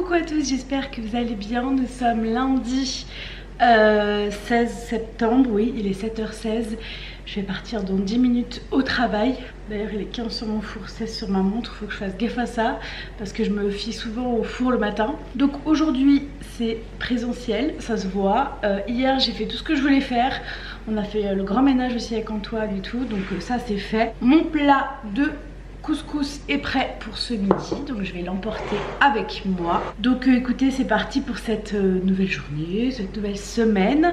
Coucou à tous, j'espère que vous allez bien. Nous sommes lundi 16 septembre, oui il est 7h16. Je vais partir dans 10 minutes au travail. D'ailleurs il est 15 sur mon four, 16 sur ma montre. Il faut que je fasse gaffe à ça parce que je me fie souvent au four le matin. Donc aujourd'hui c'est présentiel, ça se voit. Hier j'ai fait tout ce que je voulais faire. On a fait le grand ménage aussi avec Antoine et tout. Donc ça c'est fait. Mon plat de couscous est prêt pour ce midi, donc je vais l'emporter avec moi. Donc écoutez, c'est parti pour cette nouvelle journée, cette nouvelle semaine.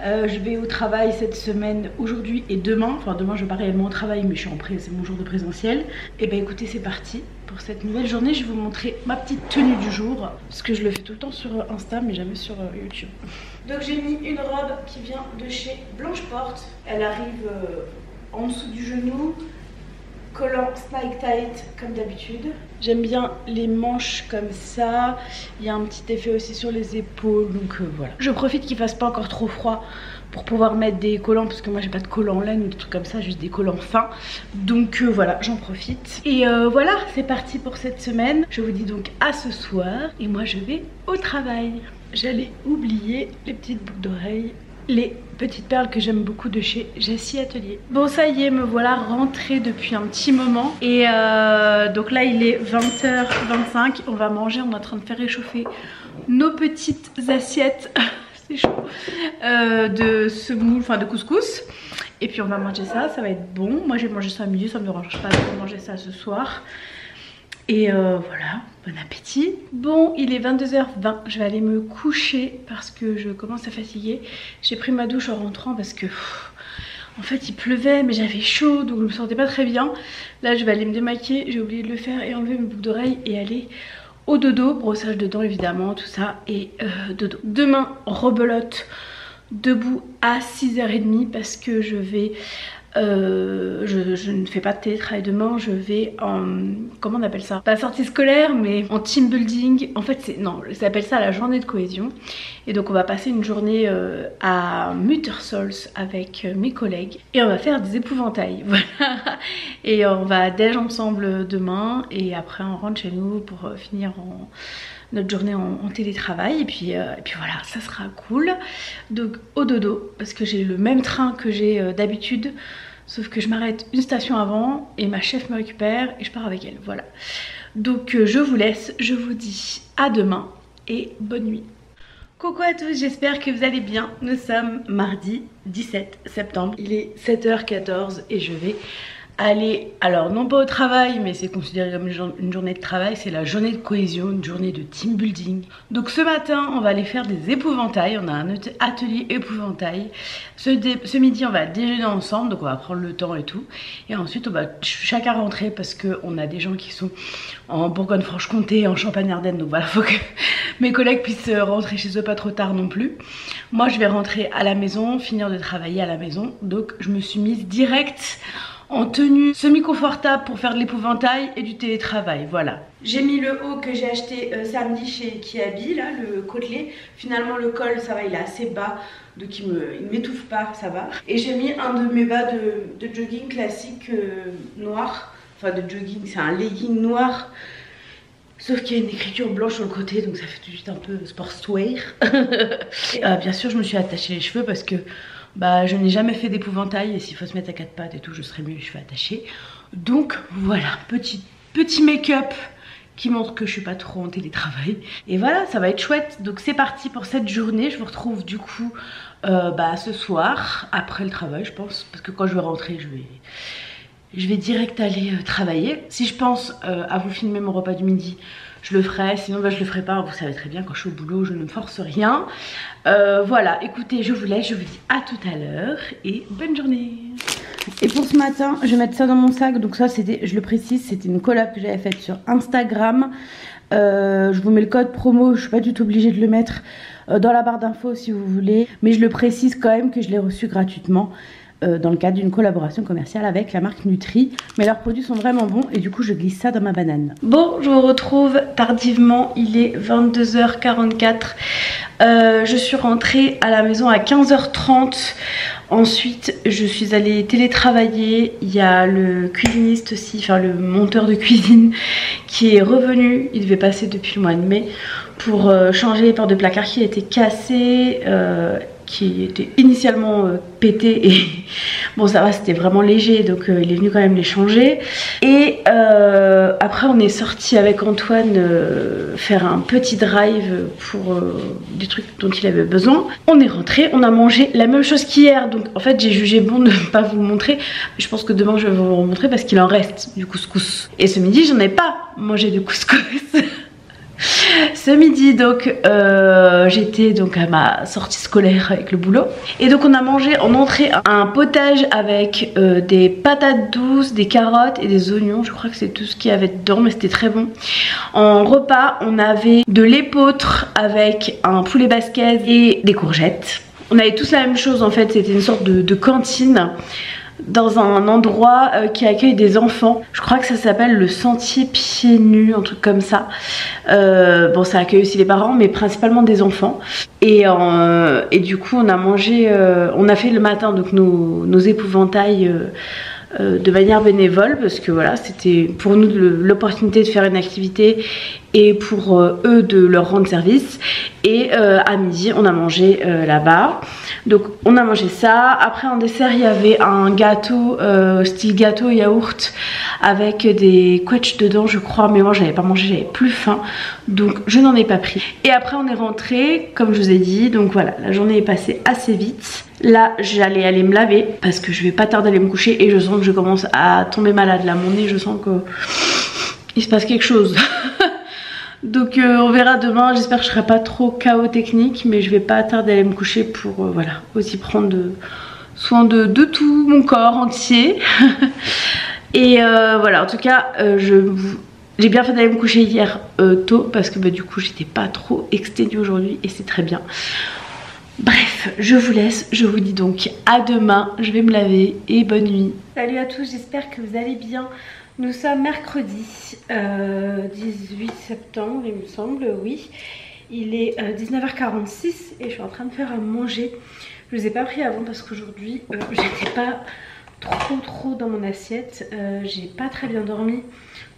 Je vais au travail cette semaine, aujourd'hui et demain. Enfin demain je vais pas réellement au travail, mais je suis c'est mon jour de présentiel. Et ben écoutez, c'est parti pour cette nouvelle journée. Je vais vous montrer ma petite tenue du jour, parce que je le fais tout le temps sur Insta, mais jamais sur YouTube. Donc j'ai mis une robe qui vient de chez Blanche Porte. Elle arrive en dessous du genou. Collant snake tight comme d'habitude. J'aime bien les manches comme ça. Il y a un petit effet aussi sur les épaules, donc voilà. Je profite qu'il fasse pas encore trop froid pour pouvoir mettre des collants, parce que moi j'ai pas de collants en laine ou des trucs comme ça, juste des collants fins. Donc voilà, j'en profite. Et voilà, c'est parti pour cette semaine. Je vous dis donc à ce soir et moi je vais au travail. J'allais oublier les petites boucles d'oreilles, les petites perles que j'aime beaucoup de chez Jessie Atelier. Bon ça y est, me voilà rentrée depuis un petit moment. Et donc là il est 20h25. On va manger, on est en train de faire réchauffer nos petites assiettes c'est chaud, de semoule, enfin de couscous. Et puis on va manger ça, ça va être bon. Moi j'ai mangé ça à midi, ça me dérange pas de manger ça ce soir. Et voilà, bon appétit. Bon, il est 22h20, je vais aller me coucher parce que je commence à fatiguer. J'ai pris ma douche en rentrant parce que en fait il pleuvait, mais j'avais chaud, donc je me sentais pas très bien. Là je vais aller me démaquiller, j'ai oublié de le faire, et enlever mes boucles d'oreilles et aller au dodo. Brossage de dents évidemment, tout ça, et dodo. Demain, rebelote, debout à 6h30 parce que je vais... je ne fais pas de télétravail demain, je vais en... comment on appelle ça? Pas sortie scolaire, mais en team building. En fait c'est... non, ça s'appelle ça la journée de cohésion. Et donc on va passer une journée à Muttersols avec mes collègues. Et on va faire des épouvantails, voilà. Et on va déj ensemble demain. Et après on rentre chez nous pour finir notre journée en télétravail. Et puis voilà, ça sera cool. Donc au dodo, parce que j'ai le même train que j'ai d'habitude, sauf que je m'arrête une station avant et ma chef me récupère et je pars avec elle, voilà. Donc je vous laisse, je vous dis à demain et bonne nuit. Coucou à tous, j'espère que vous allez bien. Nous sommes mardi 17 septembre, il est 7h14 et je vais aller, alors non pas au travail, mais c'est considéré comme une journée de travail, c'est la journée de cohésion, une journée de team building. Donc ce matin on va aller faire des épouvantails, on a un atelier épouvantail. Ce midi on va déjeuner ensemble, donc on va prendre le temps et tout. Et ensuite on va chacun rentrer parce qu'on a des gens qui sont en Bourgogne-Franche-Comté, en Champagne-Ardenne, donc voilà, faut que mes collègues puissent rentrer chez eux pas trop tard non plus. Moi je vais rentrer à la maison, finir de travailler à la maison, donc je me suis mise direct en tenue semi-confortable pour faire de l'épouvantail et du télétravail, voilà. J'ai mis le haut que j'ai acheté samedi chez Kiabi, là, le côtelé. Finalement le col, ça va, il est assez bas, donc il m'étouffe pas, ça va. Et j'ai mis un de mes bas de jogging classique noir, enfin de jogging, c'est un legging noir. Sauf qu'il y a une écriture blanche sur le côté, donc ça fait tout de suite un peu sportswear. Bien sûr, je me suis attachée les cheveux parce que bah, je n'ai jamais fait d'épouvantail et s'il faut se mettre à quatre pattes et tout, je serais mieux les cheveux attachés. Donc voilà, petit make-up qui montre que je suis pas trop en télétravail. Et voilà, ça va être chouette. Donc c'est parti pour cette journée. Je vous retrouve du coup ce soir, après le travail je pense. Parce que quand je vais rentrer, je vais direct aller travailler. Si je pense à vous filmer mon repas du midi, je le ferai, sinon je le ferai pas. Vous savez très bien, quand je suis au boulot, je ne force rien. Voilà, écoutez, je vous laisse, je vous dis à tout à l'heure et bonne journée. Et pour ce matin, je vais mettre ça dans mon sac. Donc ça, c'était, je le précise, c'était une collab que j'avais faite sur Instagram. Je vous mets le code promo, je suis pas du tout obligée de le mettre dans la barre d'infos si vous voulez. Mais je le précise quand même que je l'ai reçu gratuitement. Dans le cadre d'une collaboration commerciale avec la marque Nutri. Mais leurs produits sont vraiment bons et du coup je glisse ça dans ma banane. Bon, je vous retrouve tardivement, il est 22h44. Je suis rentrée à la maison à 15h30. Ensuite je suis allée télétravailler. Il y a le cuisiniste aussi, enfin le monteur de cuisine qui est revenu. Il devait passer depuis le mois de mai pour changer les portes de placard qui étaient cassées, qui étaient initialement pétées, et bon ça va, c'était vraiment léger, donc il est venu quand même les changer. Et après on est sorti avec Antoine faire un petit drive pour des trucs dont il avait besoin. On est rentré, on a mangé la même chose qu'hier, donc en fait j'ai jugé bon de ne pas vous le montrer, mais je pense que demain je vais vous le montrer parce qu'il en reste du couscous. Et ce midi j'en ai pas mangé de couscous. Ce midi donc j'étais donc à ma sortie scolaire avec le boulot, et donc on a mangé en entrée un potage avec des patates douces, des carottes et des oignons. Je crois que c'est tout ce qu'il y avait dedans, mais c'était très bon. En repas on avait de l'épeautre avec un poulet basquez et des courgettes. On avait tous la même chose en fait, c'était une sorte de cantine dans un endroit qui accueille des enfants. Je crois que ça s'appelle le Sentier Pieds Nus, un truc comme ça. Bon, ça accueille aussi les parents, mais principalement des enfants. Et du coup, on a mangé, on a fait le matin donc nos épouvantails de manière bénévole, parce que voilà, c'était pour nous l'opportunité de faire une activité et pour eux de leur rendre service. Et à midi on a mangé là-bas, donc on a mangé ça. Après en dessert il y avait un gâteau style gâteau yaourt avec des quetchs dedans je crois, mais moi j'avais pas mangé, j'avais plus faim, donc je n'en ai pas pris. Et après on est rentré comme je vous ai dit, donc voilà, la journée est passée assez vite. Là j'allais aller me laver parce que je vais pas tarder à aller me coucher, et je sens que je commence à tomber malade là, mon nez, je sens que il se passe quelque chose. Donc on verra demain, j'espère que je serai pas trop KO technique, mais je vais pas tarder à aller me coucher pour voilà, aussi prendre soin de tout mon corps entier. Et voilà, en tout cas j'ai bien fait d'aller me coucher hier tôt, parce que bah, du coup j'étais pas trop exténuée aujourd'hui, et c'est très bien. Bref, je vous laisse, je vous dis donc à demain, je vais me laver et bonne nuit. Salut à tous, j'espère que vous allez bien. Nous sommes mercredi 18 septembre il me semble, oui. Il est 19h46 et je suis en train de faire à manger. Je ne les ai pas pris avant parce qu'aujourd'hui j'étais pas trop dans mon assiette. J'ai pas très bien dormi.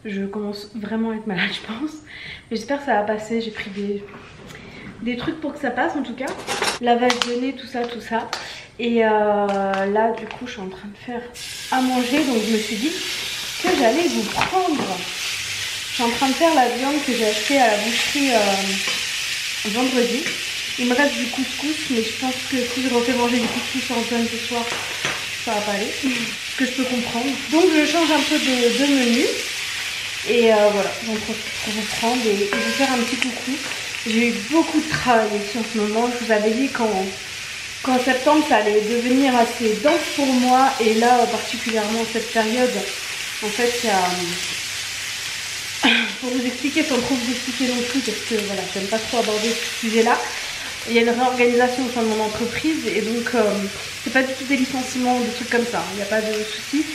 Je commence vraiment à être malade je pense. Mais j'espère que ça va passer. J'ai pris des trucs pour que ça passe en tout cas. Lavage de nez, tout ça. Et là du coup je suis en train de faire à manger, donc je me suis dit que j'allais vous prendre. Je suis en train de faire la viande que j'ai achetée à la boucherie vendredi. Il me reste du couscous, mais je pense que si je refais manger du couscous à Antoine ce soir, ça va pas aller. Ce que je peux comprendre. Donc je change un peu de menu. Et voilà, j'en profite pour vous prendre et vous faire un petit coucou. J'ai eu beaucoup de travail ici en ce moment. Je vous avais dit qu'en septembre ça allait devenir assez dense pour moi. Et là particulièrement cette période, en fait, pour vous expliquer, sans trop vous expliquer non plus, parce que voilà, j'aime pas trop aborder ce sujet-là. Il y a une réorganisation au sein de mon entreprise, et donc c'est pas du tout des licenciements, des trucs comme ça, il n'y a pas de souci.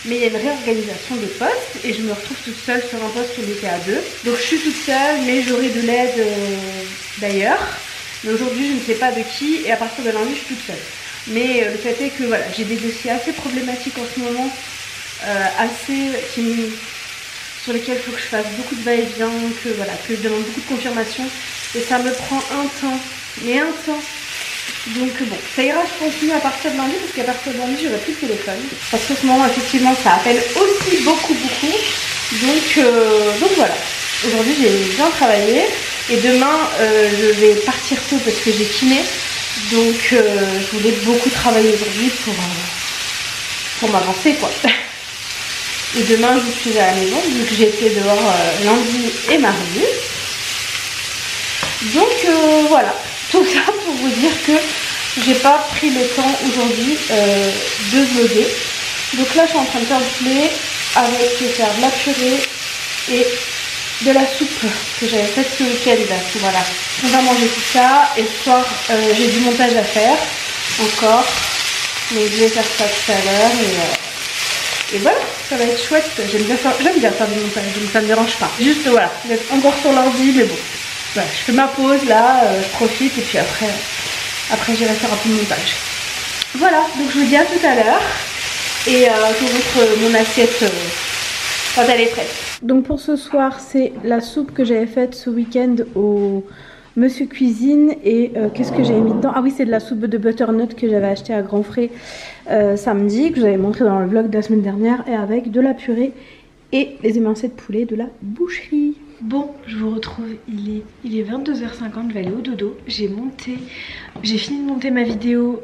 Mais il y a une réorganisation de postes, et je me retrouve toute seule sur un poste où on était à deux. Donc je suis toute seule, mais j'aurai de l'aide d'ailleurs. Mais aujourd'hui, je ne sais pas de qui, et à partir de lundi, je suis toute seule. Mais le fait est que voilà, j'ai des dossiers assez problématiques en ce moment. Sur lesquels il faut que je fasse beaucoup de va-et-vient, que je demande beaucoup de confirmations, et ça me prend un temps, mais un temps. Donc bon, ça ira, je continue à partir de lundi, parce qu'à partir de lundi j'aurai plus de téléphone, parce qu'en ce moment effectivement ça appelle aussi beaucoup. Donc voilà, aujourd'hui j'ai bien travaillé, et demain je vais partir tôt parce que j'ai kiné, donc je voulais beaucoup travailler aujourd'hui pour m'avancer quoi. Et demain je suis à la maison, vu que j'étais dehors lundi et mardi. Donc voilà, tout ça pour vous dire que j'ai pas pris le temps aujourd'hui de vlogger. Donc là je suis en train de faire du poulet avec faire de la purée et de la soupe que j'avais faite ce week-end. Voilà, on va manger tout ça, et ce soir j'ai du montage à faire encore, mais je vais faire ça tout à l'heure. Et voilà, ça va être chouette. J'aime bien faire du montage, donc ça me dérange pas. Juste voilà, d'être encore sur l'ordi, mais bon. Voilà, je fais ma pause là, je profite, et puis après j'irai faire un peu de montage. Voilà, donc je vous dis à tout à l'heure. Et je vous montre mon assiette quand elle est prête. Donc pour ce soir, c'est la soupe que j'avais faite ce week-end au Monsieur Cuisine. Et qu'est-ce que j'avais mis dedans? Ah oui, c'est de la soupe de butternut que j'avais acheté à Grand Frais samedi, que je vous avais montré dans le vlog de la semaine dernière, et avec de la purée et les émincés de poulet de la boucherie. Bon, je vous retrouve, il est 22h50, je vais aller au dodo. J'ai fini de monter ma vidéo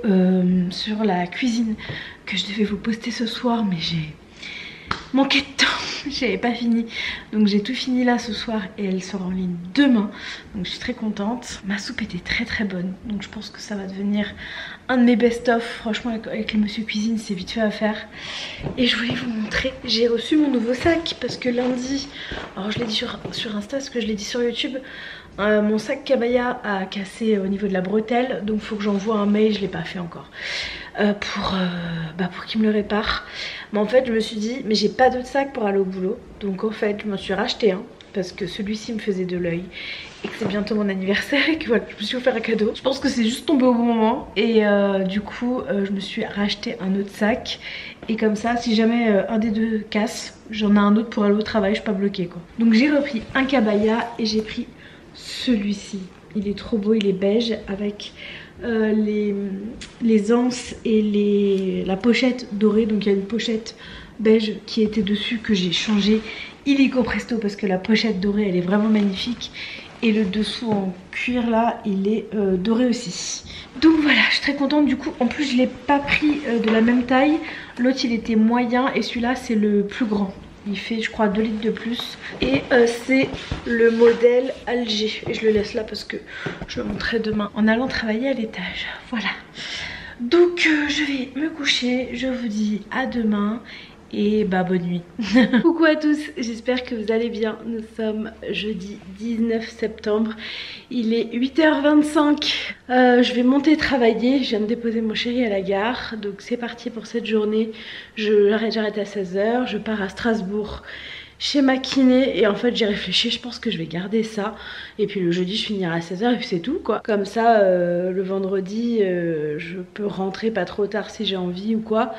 sur la cuisine que je devais vous poster ce soir, mais j'ai manqué de temps, j'avais pas fini. Donc j'ai tout fini là ce soir et elle sera en ligne demain. Donc je suis très contente. Ma soupe était très très bonne, donc je pense que ça va devenir un de mes best-of. Franchement avec le Monsieur Cuisine c'est vite fait à faire. Et je voulais vous montrer, j'ai reçu mon nouveau sac parce que lundi, alors je l'ai dit sur Insta, parce que je l'ai dit sur YouTube, mon sac Cabaya a cassé au niveau de la bretelle, donc il faut que j'envoie un mail, je l'ai pas fait encore, pour qu'il me le répare. Mais en fait je me suis dit, mais j'ai pas d'autre sac pour aller au boulot, donc en fait je m'en suis racheté un parce que celui-ci me faisait de l'œil et que c'est bientôt mon anniversaire et que voilà, je me suis offert un cadeau. Je pense que c'est juste tombé au bon moment et du coup je me suis racheté un autre sac, et comme ça si jamais un des deux casse, j'en ai un autre pour aller au travail, je suis pas bloquée quoi. Donc j'ai repris un Cabaya et j'ai pris celui-ci. Il est trop beau, il est beige avec les anses et la pochette dorée. Donc il y a une pochette beige qui était dessus que j'ai changé illico presto parce que la pochette dorée elle est vraiment magnifique, et le dessous en cuir là il est doré aussi. Donc voilà, je suis très contente. Du coup en plus je l'ai pas pris de la même taille, l'autre il était moyen et celui-là c'est le plus grand. Il fait je crois 2 litres de plus, et c'est le modèle Alger, et je le laisse là parce que je le montrerai demain en allant travailler à l'étage. Voilà, donc je vais me coucher, je vous dis à demain et bah bonne nuit. Coucou à tous, j'espère que vous allez bien. Nous sommes jeudi 19 septembre, il est 8h25. Je vais monter travailler, je viens de déposer mon chéri à la gare, donc c'est parti pour cette journée. J'arrête à 16h, je pars à Strasbourg chez ma kiné, et en fait j'ai réfléchi, je pense que je vais garder ça, et puis le jeudi je finirai à 16h et puis c'est tout quoi. Comme ça le vendredi je peux rentrer pas trop tard si j'ai envie ou quoi,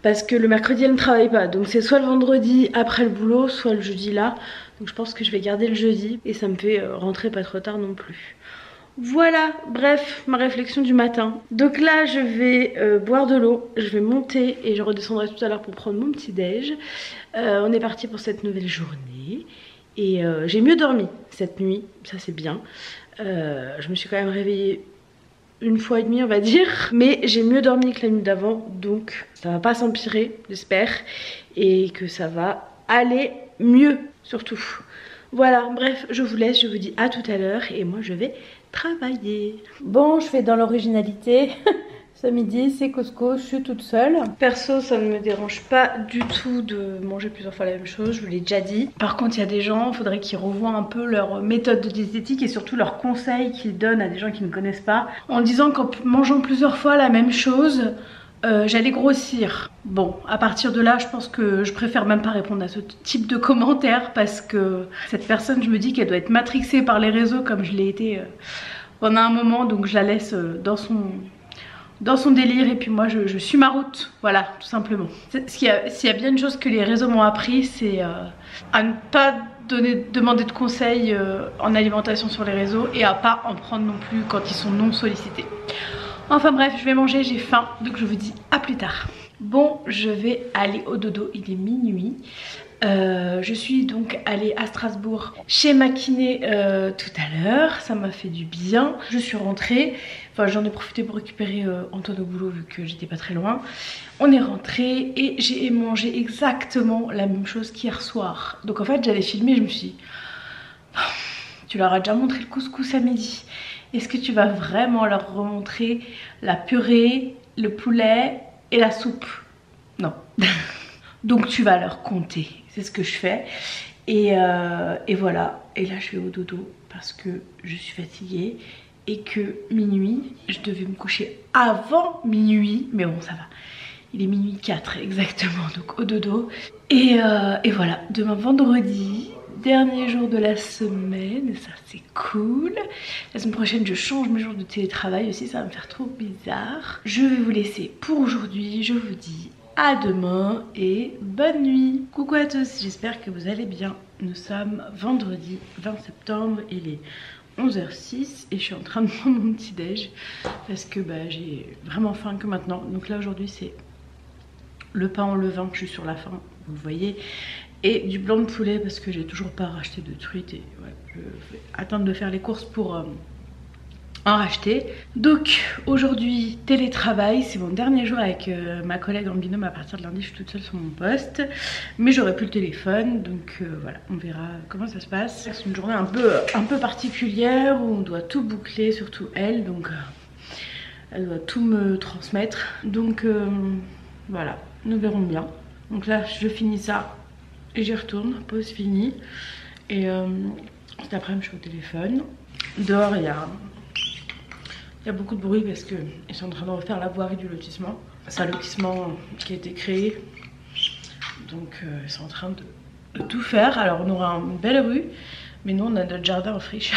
parce que le mercredi elle ne travaille pas, donc c'est soit le vendredi après le boulot, soit le jeudi là. Donc je pense que je vais garder le jeudi et ça me fait rentrer pas trop tard non plus. Voilà, bref, ma réflexion du matin. Donc là je vais boire de l'eau, je vais monter et je redescendrai tout à l'heure pour prendre mon petit déj. On est parti pour cette nouvelle journée et j'ai mieux dormi cette nuit, ça c'est bien. Je me suis quand même réveillée une fois et demie on va dire, mais j'ai mieux dormi que la nuit d'avant, donc ça va pas s'empirer j'espère, et que ça va aller mieux surtout. Voilà, bref, je vous laisse, je vous dis à tout à l'heure et moi je vais travailler. Bon, je fais dans l'originalité. Ce midi c'est Costco, je suis toute seule. Perso ça ne me dérange pas du tout de manger plusieurs fois la même chose, je vous l'ai déjà dit. Par contre il y a des gens, il faudrait qu'ils revoient un peu leur méthode de diététique et surtout leurs conseils qu'ils donnent à des gens qui ne connaissent pas, en disant qu'en mangeant plusieurs fois la même chose j'allais grossir. Bon, à partir de là je pense que je préfère même pas répondre à ce type de commentaires, parce que cette personne, je me dis qu'elle doit être matrixée par les réseaux comme je l'ai été pendant un moment, donc je la laisse dans son délire, et puis moi je suis ma route, voilà, tout simplement. S'il y a bien une chose que les réseaux m'ont appris, c'est à ne pas demander de conseils en alimentation sur les réseaux, et à pas en prendre non plus quand ils sont non sollicités. Enfin bref, je vais manger, j'ai faim, donc je vous dis à plus tard. Bon, je vais aller au dodo, il est minuit. Je suis donc allée à Strasbourg chez ma kiné tout à l'heure, ça m'a fait du bien. Je suis rentrée, enfin j'en ai profité pour récupérer Antoine au boulot vu que j'étais pas très loin. On est rentré et j'ai mangé exactement la même chose qu'hier soir. Donc en fait j'avais filmé, je me suis dit, tu leur as déjà montré le couscous à midi, est-ce que tu vas vraiment leur remontrer la purée, le poulet et la soupe? Non. Donc tu vas leur compter, c'est ce que je fais. Et voilà, et là je vais au dodo parce que je suis fatiguée et que minuit, je devais me coucher avant minuit, mais bon ça va. Il est minuit 4 exactement, donc au dodo. Et voilà, demain vendredi, dernier jour de la semaine, ça c'est cool. La semaine prochaine je change mes jours de télétravail aussi, ça va me faire trop bizarre. Je vais vous laisser pour aujourd'hui, je vous dis à demain et bonne nuit. Coucou à tous, j'espère que vous allez bien. Nous sommes vendredi 20 septembre, il est 11h06 et je suis en train de prendre mon petit déj parce que j'ai vraiment faim que maintenant. Donc là aujourd'hui c'est le pain au levain, je suis sur la faim, vous le voyez, et du blanc de poulet parce que j'ai toujours pas racheté de truite et ouais, je vais attendre de faire les courses pour en racheter. Donc aujourd'hui télétravail, c'est mon dernier jour avec ma collègue en binôme. À partir de lundi je suis toute seule sur mon poste, mais j'aurai plus le téléphone, donc voilà, on verra comment ça se passe. C'est une journée un peu particulière où on doit tout boucler, surtout elle, donc elle doit tout me transmettre, donc voilà, nous verrons bien. Donc là je finis ça et j'y retourne, pause finie, et cet après-midi je suis au téléphone. Dehors il y a beaucoup de bruit parce qu'ils sont en train de refaire la voirie du lotissement. C'est un lotissement qui a été créé, donc ils sont en train de tout faire. Alors on aura une belle rue, mais nous on a notre jardin en friche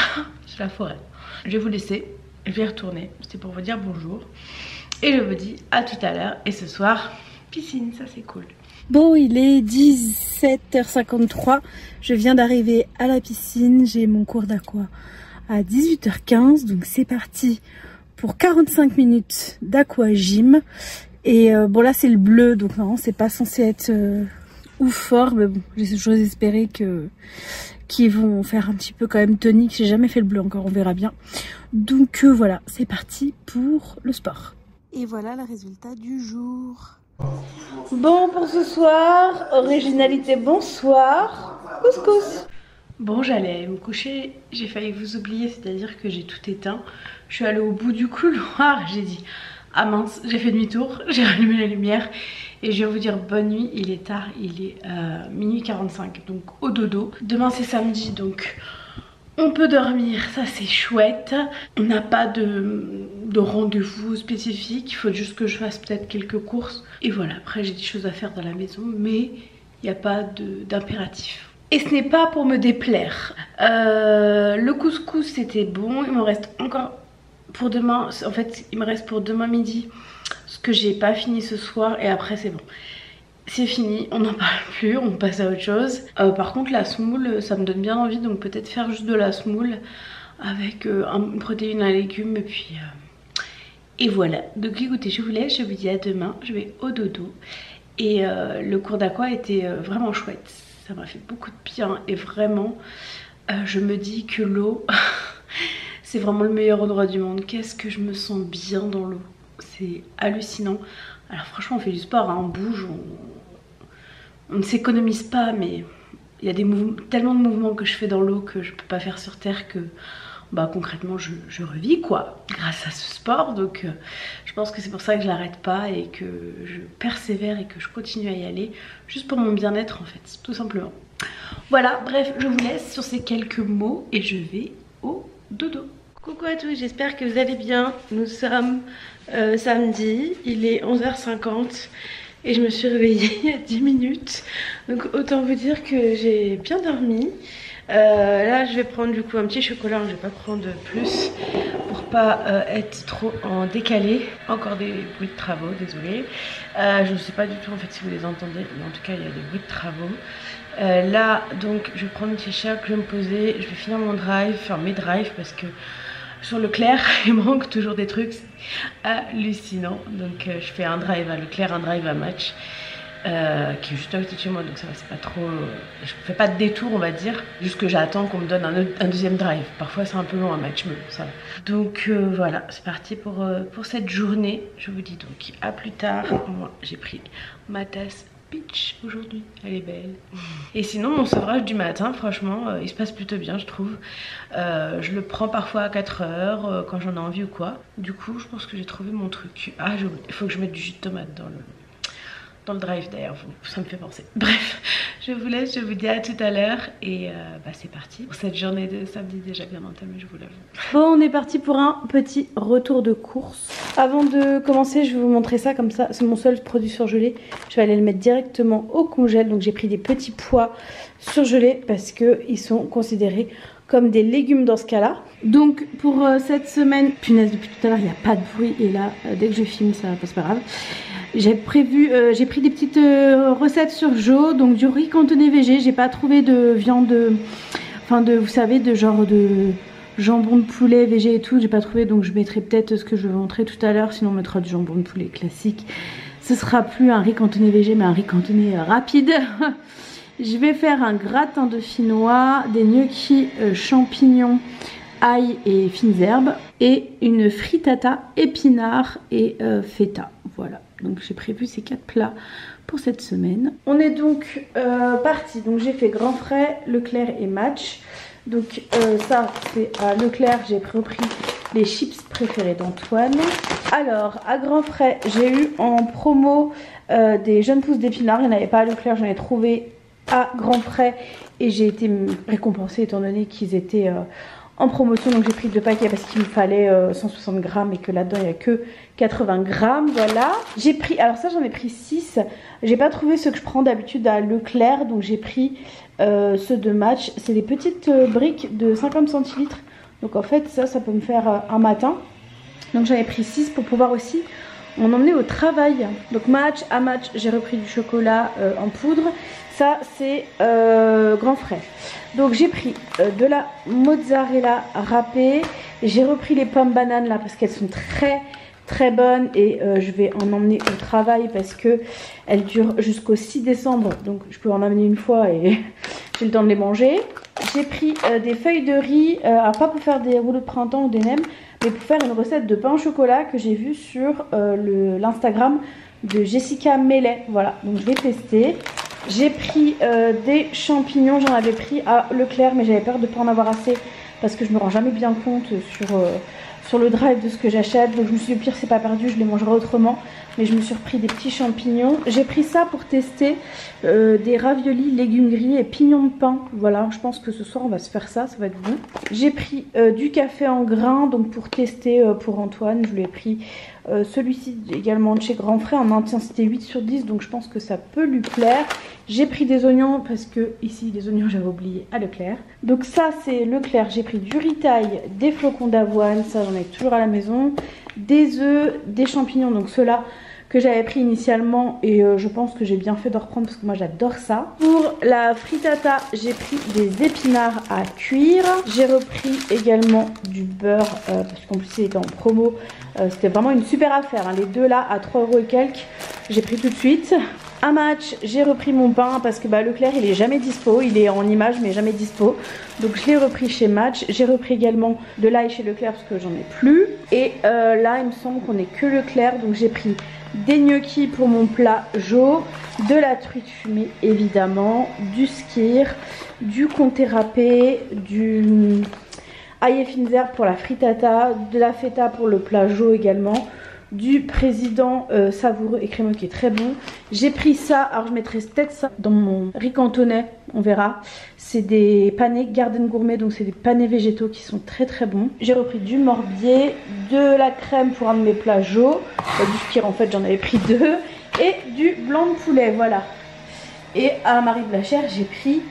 sur la forêt. Je vais vous laisser, je vais y retourner, c'était pour vous dire bonjour. Et je vous dis à tout à l'heure, et ce soir, piscine, ça c'est cool. Bon, il est 17h53, je viens d'arriver à la piscine, j'ai mon cours d'aqua à 18h15, donc c'est parti pour 45 minutes d'aqua gym. Et bon là c'est le bleu, donc non c'est pas censé être ouf fort, mais bon j'ose espérer qu'ils vont faire un petit peu quand même tonique. J'ai jamais fait le bleu encore, on verra bien. Donc voilà, c'est parti pour le sport. Et voilà le résultat du jour. Bon, pour ce soir, originalité, bonsoir, couscous. Bon, j'allais me coucher, j'ai failli vous oublier, c'est-à-dire que j'ai tout éteint. Je suis allée au bout du couloir, j'ai dit ah mince, j'ai fait demi-tour, j'ai rallumé la lumière et je vais vous dire bonne nuit. Il est tard, il est minuit 45, donc au dodo. Demain c'est samedi, donc on peut dormir, ça c'est chouette. On n'a pas de rendez-vous spécifique, il faut juste que je fasse peut-être quelques courses. Et voilà, après j'ai des choses à faire dans la maison, mais il n'y a pas d'impératif. Et ce n'est pas pour me déplaire. Le couscous c'était bon, il me reste encore pour demain. En fait il me reste pour demain midi ce que j'ai pas fini ce soir, et après c'est bon. C'est fini, on n'en parle plus, on passe à autre chose. Par contre la semoule, ça me donne bien envie, donc peut-être faire juste de la semoule avec une protéine, un légume, et puis et voilà. Donc écoutez, je vous laisse, je vous dis à demain, je vais au dodo. Et le cours d'aqua était vraiment chouette, ça m'a fait beaucoup de bien, et vraiment je me dis que l'eau c'est vraiment le meilleur endroit du monde. Qu'est-ce que je me sens bien dans l'eau, c'est hallucinant. Alors franchement on fait du sport, hein, on bouge, on ne s'économise pas, mais il y a tellement de mouvements que je fais dans l'eau que je peux pas faire sur terre, que concrètement je revis quoi grâce à ce sport. Donc je pense que c'est pour ça que je l'arrête pas et que je persévère et que je continue à y aller, juste pour mon bien-être en fait, tout simplement. Voilà, bref, je vous laisse sur ces quelques mots et je vais au dodo. Coucou à tous, j'espère que vous allez bien. Nous sommes samedi, il est 11h50 et je me suis réveillée il y a 10 minutes. Donc autant vous dire que j'ai bien dormi. Là je vais prendre du coup un petit chocolat, je vais pas prendre plus pour pas être trop en décalé. Encore des bruits de travaux, désolé. Je ne sais pas du tout en fait si vous les entendez, mais en tout cas il y a des bruits de travaux. Là donc je vais prendre une t-shirt, je vais me poser, je vais finir mon drive, enfin mes drives, parce que sur Leclerc il manque toujours des trucs, c'est hallucinant. Donc je fais un drive à Leclerc, un drive à Match, qui est juste à côté de chez moi, donc ça va, c'est pas trop, je fais pas de détour on va dire, juste que j'attends qu'on me donne un deuxième drive. Parfois c'est un peu long à Match, mais ça va. Donc voilà, c'est parti pour cette journée. Je vous dis donc à plus tard. Moi j'ai pris ma tasse peach aujourd'hui, elle est belle. Et sinon mon sevrage du matin, franchement il se passe plutôt bien je trouve. Je le prends parfois à 4h quand j'en ai envie ou quoi. Du coup je pense que j'ai trouvé mon truc. Ah il faut que je mette du jus de tomate dans le drive d'ailleurs, ça me fait penser. Bref, je vous laisse, je vous dis à tout à l'heure et c'est parti pour cette journée de samedi déjà bien entamée, je vous l'avoue. Bon, on est parti pour un petit retour de course. Avant de commencer, je vais vous montrer ça comme ça, c'est mon seul produit surgelé. Je vais aller le mettre directement au congèle, donc j'ai pris des petits pois surgelés parce qu'ils sont considérés comme des légumes dans ce cas-là. Donc pour cette semaine, punaise, depuis tout à l'heure il n'y a pas de bruit et là dès que je filme ça passe pas grave. J'ai pris des petites recettes sur Jo, donc du riz cantonné végé. J'ai pas trouvé de viande, vous savez, de genre de jambon de poulet végé et tout. J'ai pas trouvé, donc je mettrai peut-être ce que je vais vous montrer tout à l'heure. Sinon on mettra du jambon de poulet classique. Ce sera plus un riz cantonné végé, mais un riz cantonné rapide. Je vais faire un gratin de finois, des gnocchis champignons, ail et fines herbes, et une frittata épinards et feta. Voilà, donc j'ai prévu ces 4 plats pour cette semaine. On est donc parti. Donc j'ai fait Grand Frais, Leclerc et Match. Donc ça c'est à Leclerc, j'ai repris les chips préférés d'Antoine. Alors à Grand Frais, j'ai eu en promo des jeunes pousses d'épinards. Il n'y en avait pas à Leclerc, j'en ai trouvé à Grand Frais et j'ai été récompensée étant donné qu'ils étaient en promotion. Donc j'ai pris 2 paquets parce qu'il me fallait 160 grammes et que là-dedans il n'y a que 80 grammes. Voilà, j'ai pris, alors ça j'en ai pris 6. J'ai pas trouvé ceux que je prends d'habitude à Leclerc, donc j'ai pris ceux de Match. C'est des petites briques de 50 centilitres. Donc en fait ça peut me faire un matin. Donc j'en ai pris 6 pour pouvoir aussi m'en emmener au travail. Donc à Match j'ai repris du chocolat en poudre. Ça c'est Grand Frais. Donc j'ai pris de la mozzarella râpée. J'ai repris les pommes bananes là parce qu'elles sont très bonnes et je vais en emmener au travail parce que elles durent jusqu'au 6 décembre. Donc je peux en amener une fois et j'ai le temps de les manger. J'ai pris des feuilles de riz, alors pas pour faire des rouleaux de printemps ou des nems, mais pour faire une recette de pain au chocolat que j'ai vue sur l'Instagram de Jessica Mellet. Voilà, donc je vais tester. J'ai pris des champignons, j'en avais pris à Leclerc mais j'avais peur de ne pas en avoir assez parce que je me rends jamais bien compte sur le drive de ce que j'achète. Donc je me suis dit au pire c'est pas perdu, je les mangerai autrement. Mais je me suis repris des petits champignons. J'ai pris ça pour tester des raviolis, légumes grillés et pignons de pain. Voilà, je pense que ce soir on va se faire ça, ça va être bon. J'ai pris du café en grains, donc pour tester pour Antoine. Je lui ai pris celui-ci également de chez Grand Frais en intensité 8/10, donc je pense que ça peut lui plaire. J'ai pris des oignons parce que ici les oignons j'avais oublié à Leclerc. Donc ça c'est Leclerc, j'ai pris du riz taille, des flocons d'avoine, ça j'en ai toujours à la maison, des œufs, des champignons, donc ceux-là que j'avais pris initialement et je pense que j'ai bien fait de reprendre parce que moi j'adore ça. Pour la frittata, j'ai pris des épinards à cuire. J'ai repris également du beurre parce qu'en plus il était en promo. C'était vraiment une super affaire, hein. Les deux là à 3 € et quelques, j'ai pris tout de suite. À Match, j'ai repris mon pain parce que Leclerc il est jamais dispo, il est en image mais jamais dispo. Donc je l'ai repris chez Match. J'ai repris également de l'ail chez Leclerc parce que j'en ai plus. Et là il me semble qu'on est que Leclerc, donc j'ai pris des gnocchis pour mon plat Jo, de la truite fumée évidemment, du skyr, du comté râpé, du ail et fines herbes pour la frittata, de la feta pour le plat Jo également, du président savoureux et crémeux qui est très bon. J'ai pris ça, alors je mettrai peut-être ça dans mon riz cantonais, on verra. C'est des panais Garden Gourmet, donc c'est des panais végétaux qui sont très bons. J'ai repris du morbier, de la crème pour un de mes plats Jo, du skyr en fait j'en avais pris 2, et du blanc de poulet, voilà. Et à Marie de la Chair j'ai pris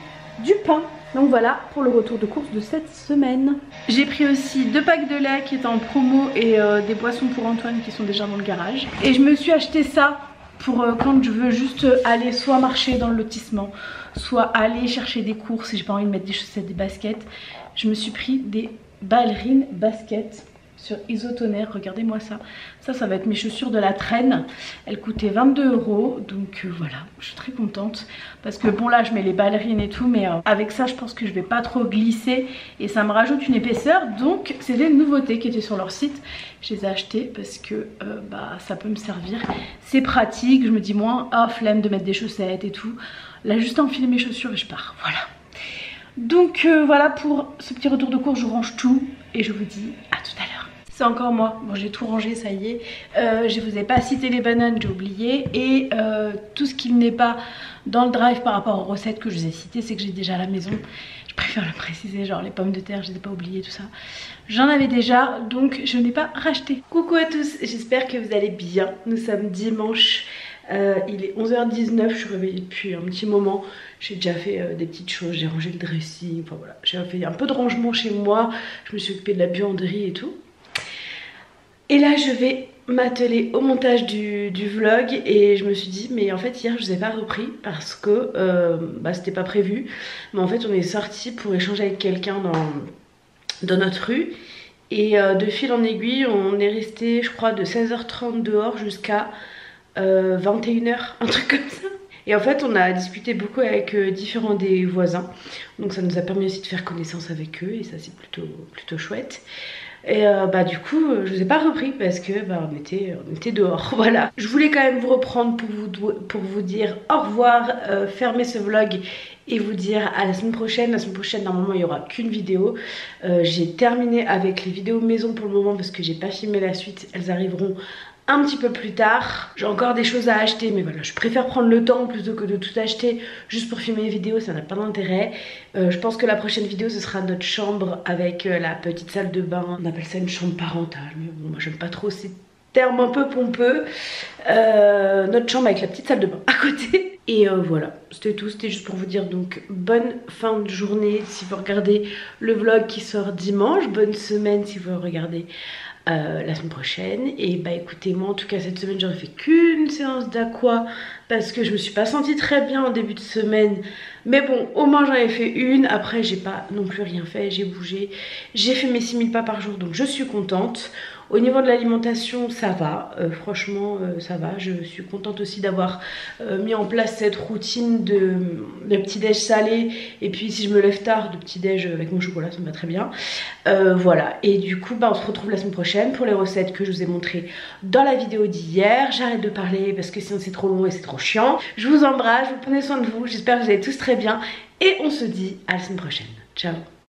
du pain. Donc voilà pour le retour de course de cette semaine. J'ai pris aussi 2 packs de lait qui étaient en promo et des boissons pour Antoine qui sont déjà dans le garage. Et je me suis acheté ça pour quand je veux juste aller soit marcher dans le lotissement, soit aller chercher des courses et j'ai pas envie de mettre des chaussettes, des baskets. Je me suis pris des ballerines baskets sur Isotoner, regardez-moi ça. Ça va être mes chaussures de la traîne. Elles coûtaient 22 €, donc voilà, je suis très contente. Parce que bon là je mets les ballerines et tout, mais avec ça je pense que je vais pas trop glisser et ça me rajoute une épaisseur. Donc c'est des nouveautés qui étaient sur leur site. Je les ai achetées parce que ça peut me servir. C'est pratique, je me dis moins, flemme de mettre des chaussettes et tout. Là juste enfiler mes chaussures et je pars, voilà. Donc voilà pour ce petit retour de course, je range tout et je vous dis à tout à l'heure. C'est encore moi, bon j'ai tout rangé, ça y est. Je vous ai pas cité les bananes, j'ai oublié. Et tout ce qui n'est pas dans le drive par rapport aux recettes que je vous ai citées, c'est que j'ai déjà à la maison. Je préfère le préciser, genre les pommes de terre, je les ai pas oubliées, tout ça. J'en avais déjà, donc je n'ai pas racheté. Coucou à tous, j'espère que vous allez bien. Nous sommes dimanche. Il est 11h19, je suis réveillée depuis un petit moment. J'ai déjà fait des petites choses, j'ai rangé le dressing, enfin voilà. J'ai fait un peu de rangement chez moi, je me suis occupée de la buanderie et tout. Et là je vais m'atteler au montage du vlog et je me suis dit mais en fait hier je vous ai pas repris parce que c'était pas prévu, mais en fait on est sorti pour échanger avec quelqu'un dans notre rue et de fil en aiguille on est resté je crois de 16h30 dehors jusqu'à 21h, un truc comme ça. Et en fait on a discuté beaucoup avec différents des voisins, donc ça nous a permis aussi de faire connaissance avec eux et ça c'est plutôt chouette. Et du coup je vous ai pas repris parce que on était dehors. Voilà, je voulais quand même vous reprendre pour vous dire au revoir, fermer ce vlog et vous dire à la semaine prochaine. La semaine prochaine normalement il y aura qu'une vidéo. J'ai terminé avec les vidéos maison pour le moment parce que j'ai pas filmé la suite, elles arriveront un petit peu plus tard. J'ai encore des choses à acheter mais voilà, je préfère prendre le temps plutôt que de tout acheter juste pour filmer les vidéos, ça n'a pas d'intérêt. Je pense que la prochaine vidéo ce sera notre chambre avec la petite salle de bain. On appelle ça une chambre parentale mais bon, moi j'aime pas trop ces termes un peu pompeux. Notre chambre avec la petite salle de bain à côté. Et voilà, c'était tout, c'était juste pour vous dire donc bonne fin de journée si vous regardez le vlog qui sort dimanche, bonne semaine si vous regardez la semaine prochaine. Et écoutez, moi en tout cas cette semaine j'aurais fait qu'une séance d'aqua parce que je me suis pas sentie très bien en début de semaine, mais bon au moins j'en ai fait une. Après j'ai pas non plus rien fait, j'ai bougé, j'ai fait mes 6000 pas par jour donc je suis contente. Au niveau de l'alimentation ça va, franchement ça va, je suis contente aussi d'avoir mis en place cette routine de petit déj salé et puis si je me lève tard de petit déj avec mon chocolat, ça me va très bien. Voilà, et du coup on se retrouve la semaine prochaine pour les recettes que je vous ai montrées dans la vidéo d'hier. J'arrête de parler parce que sinon c'est trop long et c'est trop chiant. Je vous embrasse, vous prenez soin de vous, j'espère que vous allez tous très bien et on se dit à la semaine prochaine. Ciao.